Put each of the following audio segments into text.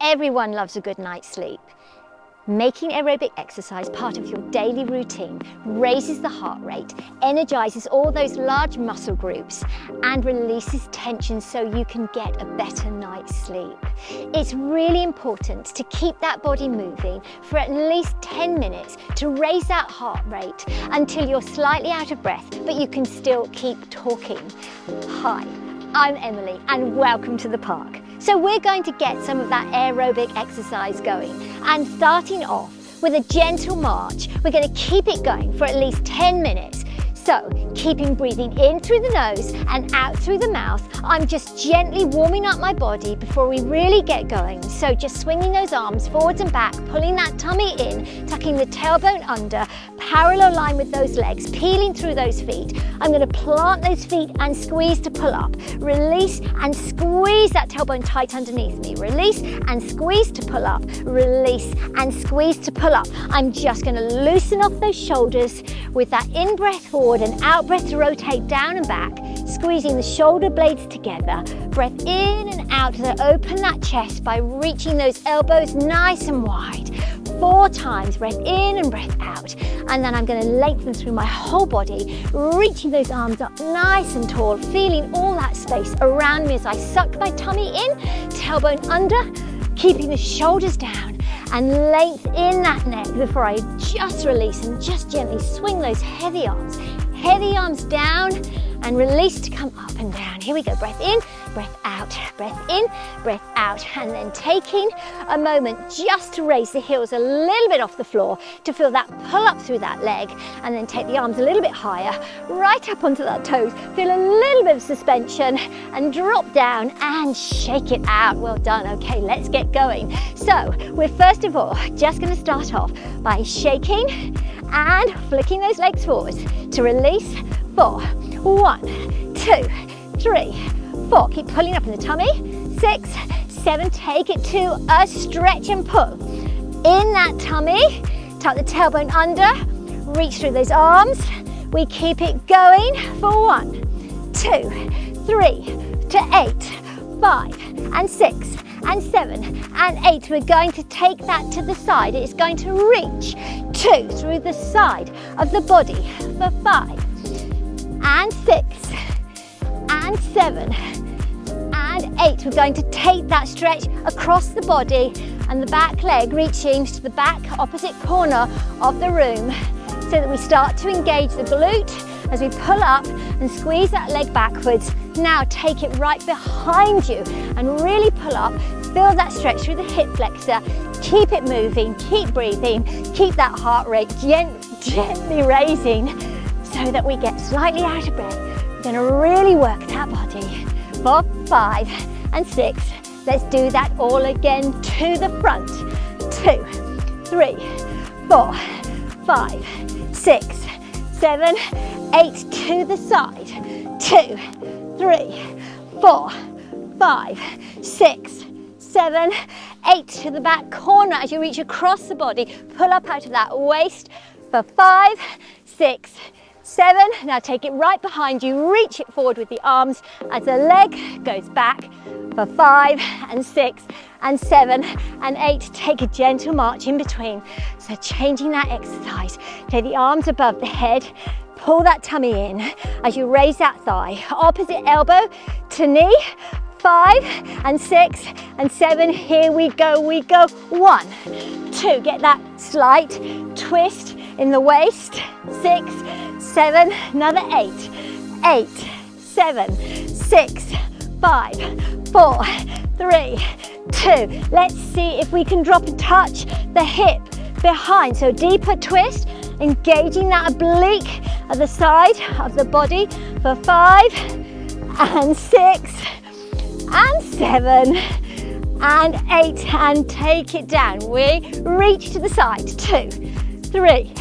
Everyone loves a good night's sleep. Making aerobic exercise part of your daily routine raises the heart rate, energizes all those large muscle groups, and releases tension so you can get a better night's sleep. It's really important to keep that body moving for at least 10 minutes to raise that heart rate until you're slightly out of breath, but you can still keep talking. Hi, I'm Emily and welcome to the park. So we're going to get some of that aerobic exercise going, and starting off with a gentle march, we're going to keep it going for at least 10 minutes. So keeping breathing in through the nose and out through the mouth. I'm just gently warming up my body before we really get going. So just swinging those arms forwards and back, pulling that tummy in, tucking the tailbone under, parallel line with those legs, peeling through those feet. I'm going to plant those feet and squeeze to pull up. Release and squeeze that tailbone tight underneath me. Release and squeeze to pull up. Release and squeeze to pull up. I'm just going to loosen off those shoulders with that in-breath forward and out-breath to rotate down and back, squeezing the shoulder blades together. Breath in and out to open that chest by reaching those elbows nice and wide. 4 times, breath in and breath out. And then I'm going to lengthen through my whole body, reaching those arms up nice and tall, feeling all that space around me as I suck my tummy in, tailbone under, keeping the shoulders down, and length in that neck before I just release and just gently swing those heavy arms down and release to come up and down. Here we go, breath in, breath out, and then taking a moment just to raise the heels a little bit off the floor to feel that pull up through that leg, and then take the arms a little bit higher, right up onto that toes, feel a little bit of suspension and drop down and shake it out. Well done. Okay, let's get going. So we're first of all just going to start off by shaking and flicking those legs forwards to release. 4, 1, 2, 3, 4. Keep pulling up in the tummy. 6, 7. Take it to a stretch and pull. In that tummy, tuck the tailbone under, reach through those arms. We keep it going for 1, 2, 3 to 8, 5 and 6 and 7 and 8. We're going to take that to the side. It's going to reach 2 through the side of the body for 5 and 6 and 7 and 8. We're going to take that stretch across the body and the back leg reaching to the back opposite corner of the room, so that we start to engage the glute as we pull up and squeeze that leg backwards. Now take it right behind you and really pull up. Feel that stretch through the hip flexor. Keep it moving, keep breathing, keep that heart rate gently raising so that we get slightly out of breath. We're going to really work that body for 5 and 6. Let's do that all again to the front. 2, 3, 4, 5, 6, 7, 8 to the side. 2, 3, 4, 5, 6, 7, 8 to the back corner as you reach across the body. Pull up out of that waist for 5, 6, 7. Now take it right behind you. Reach it forward with the arms as the leg goes back for 5 and 6 and 7 and 8. Take a gentle march in between. So changing that exercise. Take the arms above the head. Pull that tummy in as you raise that thigh. Opposite elbow to knee. 5 and 6 and 7. Here we go. 1, 2. Get that slight twist in the waist. 6, 7. Another 8. 8, 7, 6, 5, 4, 3, 2. Let's see if we can drop and touch the hip behind. So deeper twist, engaging that oblique at the side of the body for 5 and 6 and 7 and 8, and take it down. We reach to the side. 2, 3.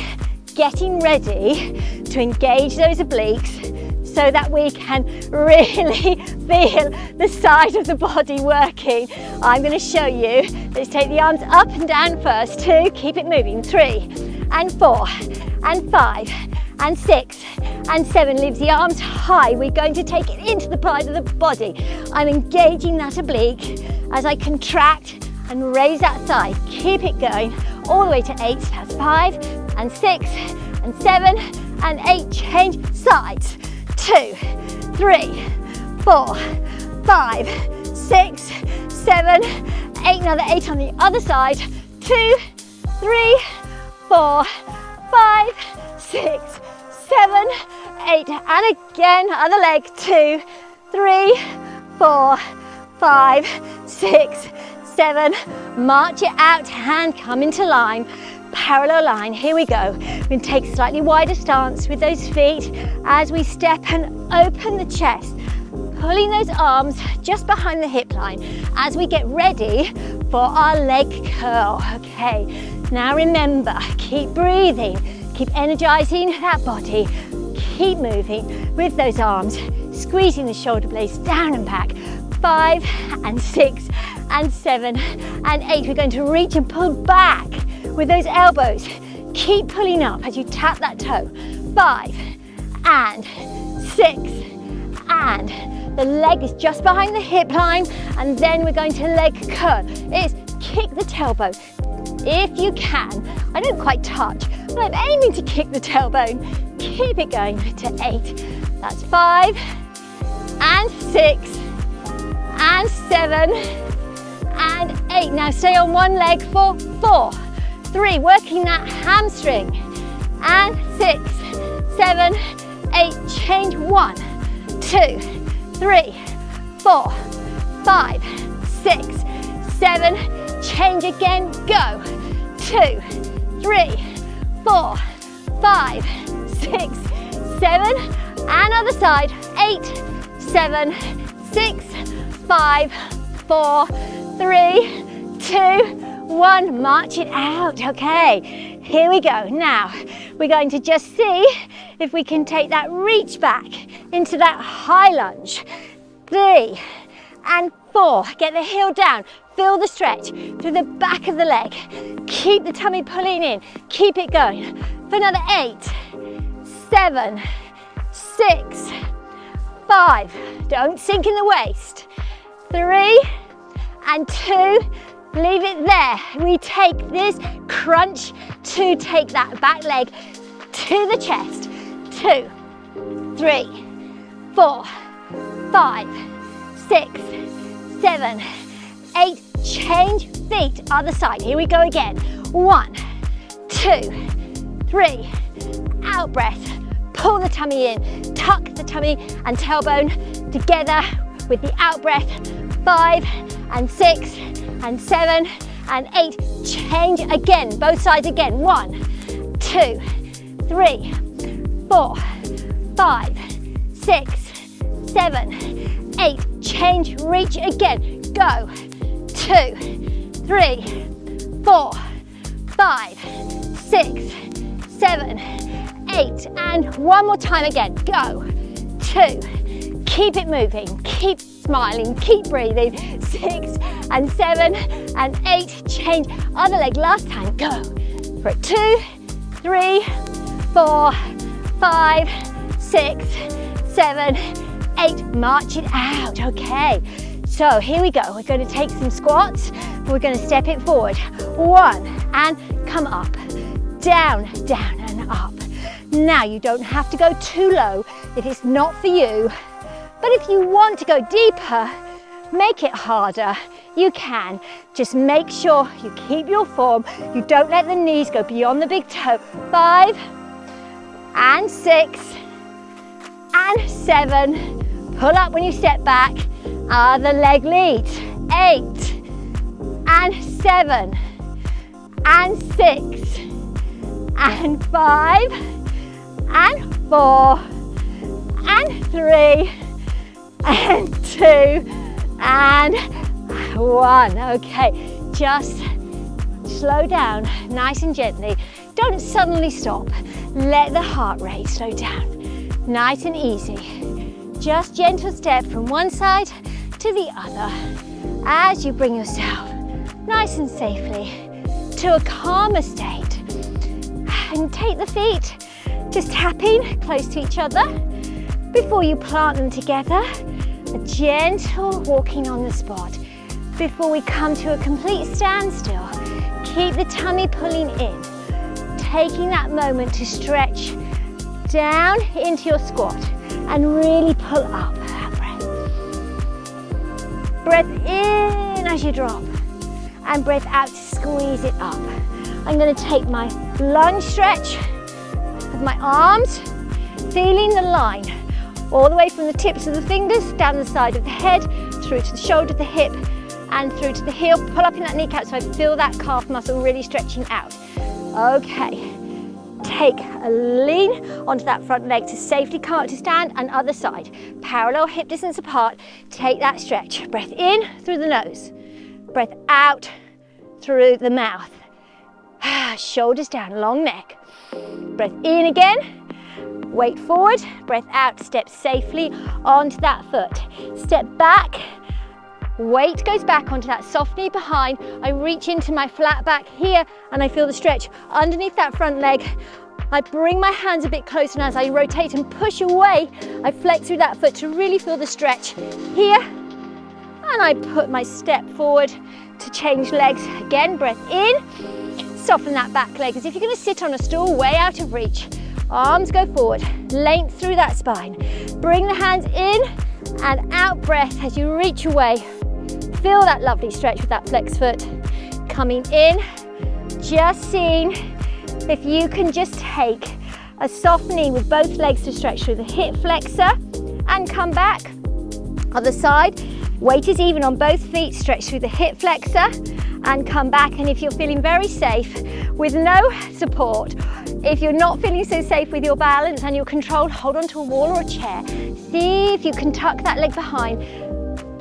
Getting ready to engage those obliques so that we can really feel the side of the body working. I'm going to show you. Let's take the arms up and down first. 2, keep it moving. 3 and 4 and 5 and 6 and 7. Leaves the arms high. We're going to take it into the side of the body. I'm engaging that oblique as I contract and raise that thigh. Keep it going all the way to 8. That's 5 and 6 and 7 and 8. Change sides. 2, 3, 4, 5, 6, 7, 8. Another 8 on the other side. 2, 3, 4, 5, 6, 7, 8. And again, other leg. 2, 3, 4, 5, 6, 7. March it out and come into line. Parallel line. Here we go. We're going to take a slightly wider stance with those feet as we step and open the chest, pulling those arms just behind the hip line as we get ready for our leg curl. Okay, now remember, keep breathing, keep energizing that body, keep moving with those arms, squeezing the shoulder blades down and back. 5 and 6 and 7 and 8. We're going to reach and pull back with those elbows. Keep pulling up as you tap that toe. 5 and 6 and the leg is just behind the hip line, and then we're going to leg curl. It's kick the tailbone if you can. I don't quite touch, but I'm aiming to kick the tailbone. Keep it going to 8. That's 5 and 6 and 7 and 8. Now stay on one leg for 4, 3, working that hamstring, and 6, 7, 8. Change 1, 2, 3, 4, 5, 6, 7. Change again. Go. 2, 3, 4, 5, 6, 7. And other side. 8, 7, 6, 5, 4, 3, 2, 1. March it out. Okay, here we go. Now we're going to just see if we can take that reach back into that high lunge. 3 and 4. Get the heel down. Feel the stretch through the back of the leg. Keep the tummy pulling in. Keep it going for another 8, 7, 6, 5. Don't sink in the waist. 3 and 2. Leave it there. We take this crunch to take that back leg to the chest. 2, 3, 4, 5, 6, 7, 8. Change feet. Other side. Here we go again. 1, 2, 3. Out breath. Pull the tummy in. Tuck the tummy and tailbone together with the out breath. 5 and 6 and 7 and 8. Change again. Both sides again. 1, 2, 3, 4, 5, 6, 7, 8. Change. Reach again. Go. 2, 3, 4, 5, 6, 7, 8. And one more time again. Go. 2. Keep it moving. Keep smiling. Keep breathing. 6 and 7 and 8. Change. Other leg. Last time. Go. For it. 2, 3, 4, 5, 6, 7, 8. March it out. Okay. So here we go. We're going to take some squats. We're going to step it forward. 1 and come up. Down, down and up. Now you don't have to go too low if it's not for you. But if you want to go deeper, make it harder. You can. Just make sure you keep your form. You don't let the knees go beyond the big toe. 5 and 6 and 7. Pull up when you step back. Other leg leads. 8 and 7 and 6 and 5 and 4 and 3 and 2 and 1. Okay, just slow down nice and gently. Don't suddenly stop. Let the heart rate slow down. Nice and easy. Just gentle step from one side to the other as you bring yourself nice and safely to a calmer state. And take the feet just tapping close to each other before you plant them together. A gentle walking on the spot. before we come to a complete standstill. Keep the tummy pulling in, taking that moment to stretch down into your squat and really pull up that breath. Breath in as you drop and breath out to squeeze it up. I'm going to take my lunge stretch with my arms, feeling the line all the way from the tips of the fingers down the side of the head, through to the shoulder of the hip and through to the heel. Pull up in that kneecap so I feel that calf muscle really stretching out. Okay, take a lean onto that front leg to safely come up to stand, and other side. Parallel hip distance apart, take that stretch. Breath in through the nose, breath out through the mouth. Shoulders down, long neck. Breath in again. Weight forward, breath out, step safely onto that foot. Step back, weight goes back onto that soft knee behind. I reach into my flat back here and I feel the stretch underneath that front leg. I bring my hands a bit closer, and as I rotate and push away, I flex through that foot to really feel the stretch here. And I put my step forward to change legs. Again, breath in, soften that back leg as if you're going to sit on a stool way out of reach. Arms go forward, length through that spine. Bring the hands in and out, breath as you reach away. Feel that lovely stretch with that flex foot. Coming in, just seeing if you can just take a soft knee with both legs to stretch through the hip flexor and come back. Other side, weight is even on both feet, stretch through the hip flexor and come back. And if you're feeling very safe with no support, if you're not feeling so safe with your balance and your control, hold onto a wall or a chair. See if you can tuck that leg behind,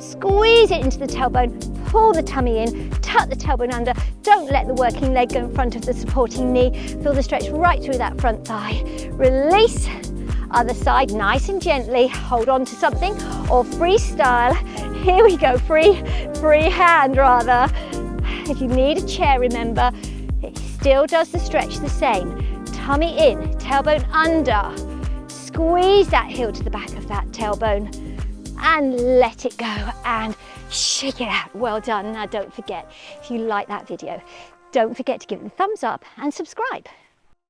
squeeze it into the tailbone, pull the tummy in, tuck the tailbone under. Don't let the working leg go in front of the supporting knee. Feel the stretch right through that front thigh. Release. Other side, nice and gently, hold on to something or freestyle. Here we go, free hand rather. If you need a chair, remember, it still does the stretch the same. Tummy in, tailbone under. Squeeze that heel to the back of that tailbone and let it go and shake it out. Well done. Now don't forget, if you like that video, don't forget to give it a thumbs up and subscribe.